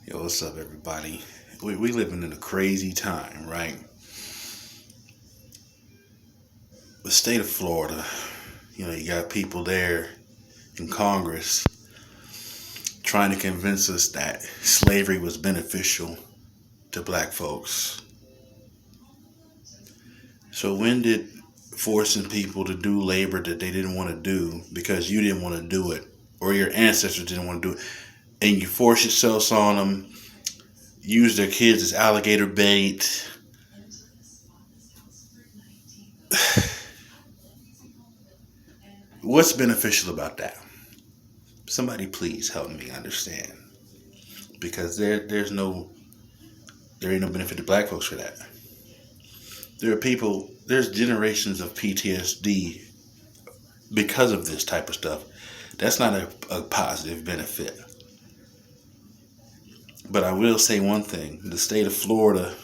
Yo, what's up, everybody? We living in a crazy time, right? The state of Florida, you got people there in Congress trying to convince us that slavery was beneficial to black folks. So when did forcing people to do labor that they didn't want to do because you didn't want to do it or your ancestors didn't want to do it, and you force yourselves on them, use their kids as alligator bait? What's beneficial about that? Somebody please help me understand, because there ain't no benefit to black folks for that. There's generations of PTSD because of this type of stuff. That's not a positive benefit. But I will say one thing: the state of Florida,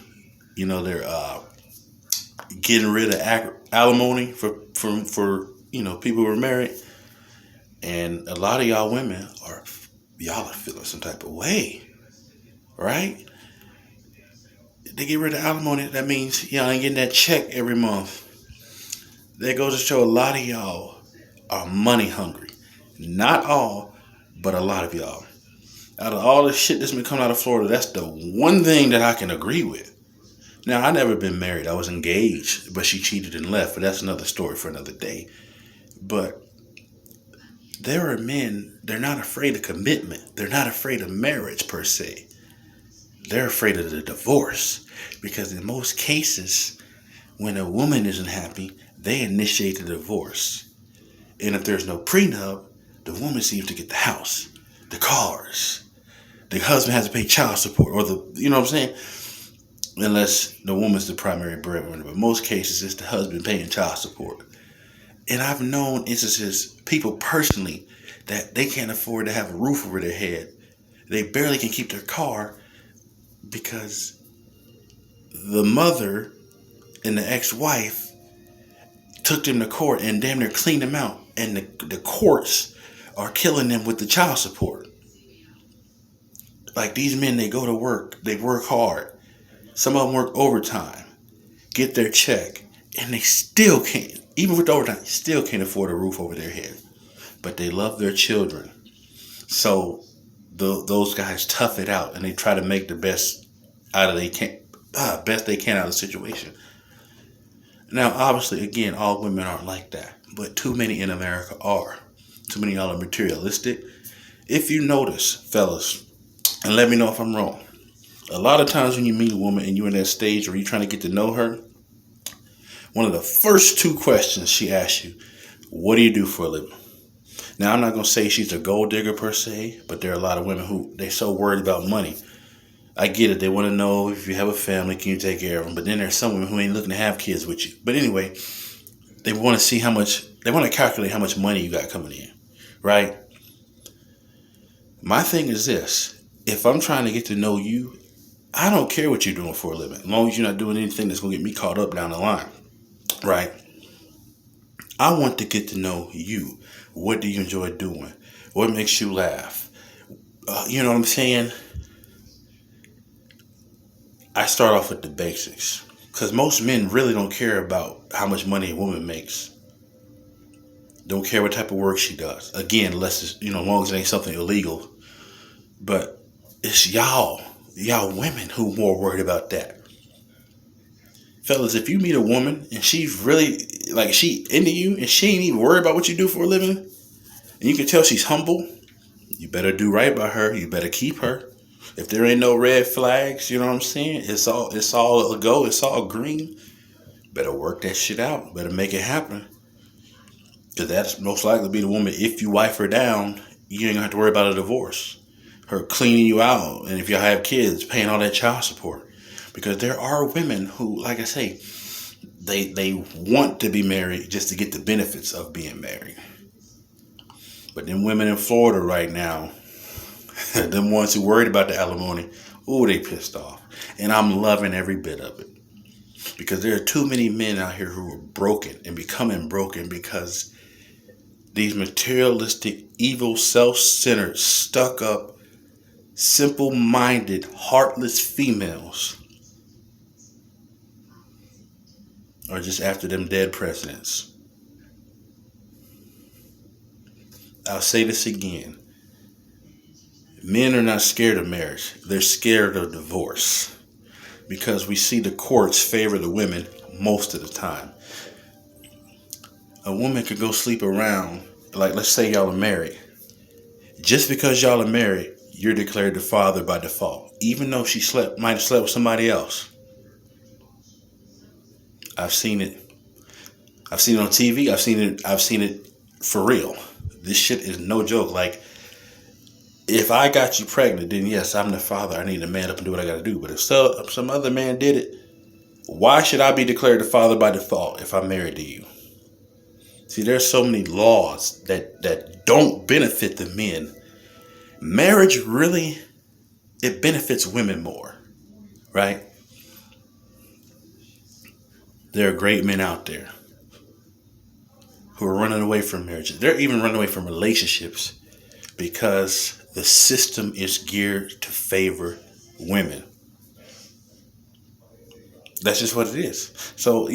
they're getting rid of alimony for people who are married, and a lot of y'all are feeling some type of way, right? They get rid of alimony. That means y'all ain't getting that check every month. That goes to show a lot of y'all are money hungry. Not all, but a lot of y'all. Out of all the shit that's been coming out of Florida, that's the one thing that I can agree with. Now, I never been married. I was engaged, but she cheated and left. But that's another story for another day. But there are men, they're not afraid of commitment. They're not afraid of marriage per se. They're afraid of the divorce. Because in most cases, when a woman isn't happy, they initiate the divorce. And if there's no prenup, the woman seems to get the house, the cars. The husband has to pay child support, or you know what I'm saying? Unless the woman's the primary breadwinner. But most cases, it's the husband paying child support. And I've known instances, people personally, that they can't afford to have a roof over their head. They barely can keep their car because the mother and the ex-wife took them to court and damn near cleaned them out. And the courts are killing them with the child support. Like, these men, they go to work, they work hard. Some of them work overtime, get their check, and they still can't, even with the overtime, still can't afford a roof over their head. But they love their children. So those guys tough it out and they try to make the best best they can out of the situation. Now, obviously, again, all women aren't like that, but too many in America are. Too many of y'all are materialistic. If you notice, fellas, and let me know if I'm wrong, a lot of times when you meet a woman and you're in that stage where you're trying to get to know her, one of the first two questions she asks you, what do you do for a living? Now, I'm not going to say she's a gold digger per se, but there are a lot of women who, they're so worried about money. I get it. They want to know, if you have a family, can you take care of them? But then there's some women who ain't looking to have kids with you. But anyway, they want to see they want to calculate how much money you got coming in, right? My thing is this: if I'm trying to get to know you, I don't care what you're doing for a living, as long as you're not doing anything that's going to get me caught up down the line, right? I want to get to know you. What do you enjoy doing? What makes you laugh? You know what I'm saying? I start off with the basics, because most men really don't care about how much money a woman makes. Don't care what type of work she does. Again, unless it's, as long as it ain't something illegal. But it's y'all women who more worried about that. Fellas, if you meet a woman and she's really, like, she into you and she ain't even worried about what you do for a living, and you can tell she's humble, you better do right by her. You better keep her. If there ain't no red flags, you know what I'm saying? It's all a go. It's all green. Better work that shit out. Better make it happen. Because that's most likely to be the woman. If you wife her down, you ain't gonna have to worry about a divorce. Her cleaning you out, and if y'all have kids, paying all that child support. Because there are women who, like I say, they want to be married just to get the benefits of being married. But them women in Florida right now, them ones who worried about the alimony, ooh, they pissed off. And I'm loving every bit of it. Because there are too many men out here who are broken and becoming broken because these materialistic, evil, self-centered, stuck up simple-minded, heartless females are just after them dead presidents. I'll say this again. Men are not scared of marriage. They're scared of divorce. Because we see the courts favor the women most of the time. A woman could go sleep around, like let's say y'all are married. Just because y'all are married, you're declared the father by default. Even though she might have slept with somebody else. I've seen it. I've seen it on TV. I've seen it for real. This shit is no joke. Like, if I got you pregnant, then yes, I'm the father. I need to man up and do what I got to do. But if some other man did it, why should I be declared the father by default if I'm married to you? See, there's so many laws that don't benefit the men. Marriage really, it benefits women more, right? There are great men out there who are running away from marriages. They're even running away from relationships because the system is geared to favor women. That's just what it is. So,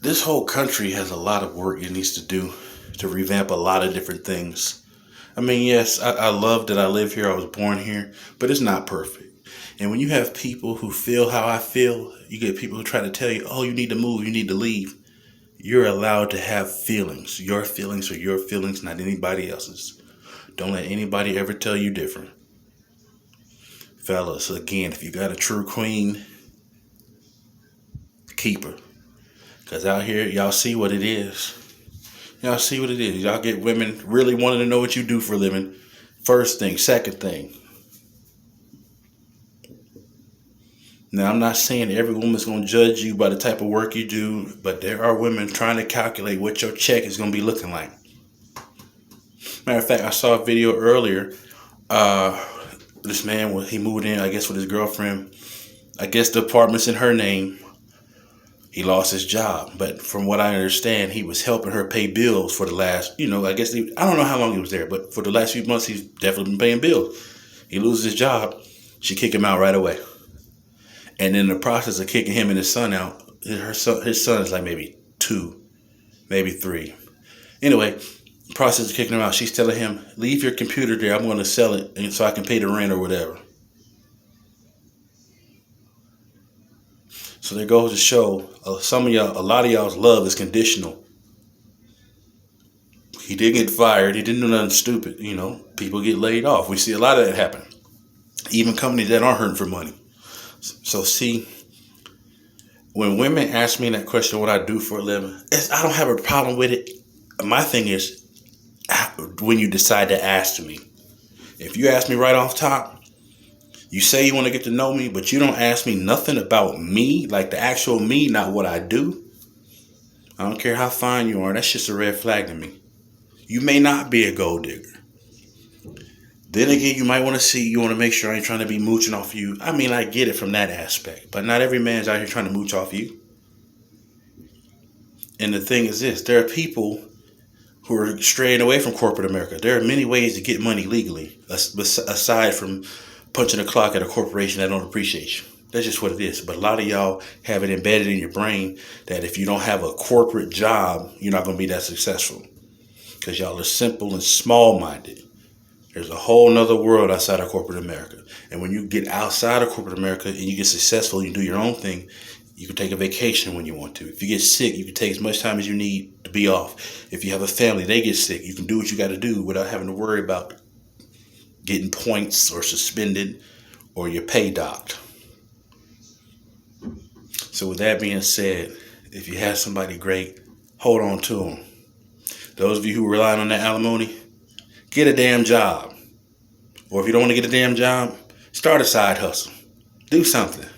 this whole country has a lot of work it needs to do to revamp a lot of different things. I mean, yes, I love that I live here. I was born here, but it's not perfect. And when you have people who feel how I feel, you get people who try to tell you, oh, you need to move, you need to leave. You're allowed to have feelings. Your feelings are your feelings, not anybody else's. Don't let anybody ever tell you different. Fellas, again, if you got a true queen, keep her. Because out here, y'all see what it is. Y'all see what it is. Y'all get women really wanting to know what you do for a living. First thing. Second thing. Now, I'm not saying every woman's going to judge you by the type of work you do, but there are women trying to calculate what your check is going to be looking like. Matter of fact, I saw a video earlier. This man, he moved in, I guess, with his girlfriend. I guess the apartment's in her name. He lost his job. But from what I understand, he was helping her pay bills for the last, I guess, I don't know how long he was there, but for the last few months, he's definitely been paying bills. He loses his job. She kicked him out right away. And in the process of kicking him and his son out, his son is like maybe 2, maybe 3. Anyway, process of kicking him out, she's telling him, leave your computer there. I'm going to sell it and so I can pay the rent or whatever. So there goes to show a lot of y'all's love is conditional. He did get fired. He didn't do nothing stupid. People get laid off. We see a lot of that happen. Even companies that aren't hurting for money. So see, when women ask me that question, what I do for a living, I don't have a problem with it. My thing is when you decide to ask me. If you ask me right off top, you say you want to get to know me, but you don't ask me nothing about me, like the actual me, not what I do. I don't care how fine you are. That's just a red flag to me. You may not be a gold digger. Then again, you might want to make sure I ain't trying to be mooching off you. I mean, I get it from that aspect, but not every man's out here trying to mooch off you. And the thing is this, there are people who are straying away from corporate America. There are many ways to get money legally, aside from punching a clock at a corporation that don't appreciate you. That's just what it is. But a lot of y'all have it embedded in your brain that if you don't have a corporate job, you're not going to be that successful. Because y'all are simple and small-minded. There's a whole nother world outside of corporate America. And when you get outside of corporate America and you get successful, you do your own thing, you can take a vacation when you want to. If you get sick, you can take as much time as you need to be off. If you have a family, they get sick, you can do what you got to do without having to worry about getting points or suspended or your pay docked. So with that being said, if you have somebody great, hold on to them. Those of you who are relying on that alimony, get a damn job. Or if you don't want to get a damn job, start a side hustle. Do something.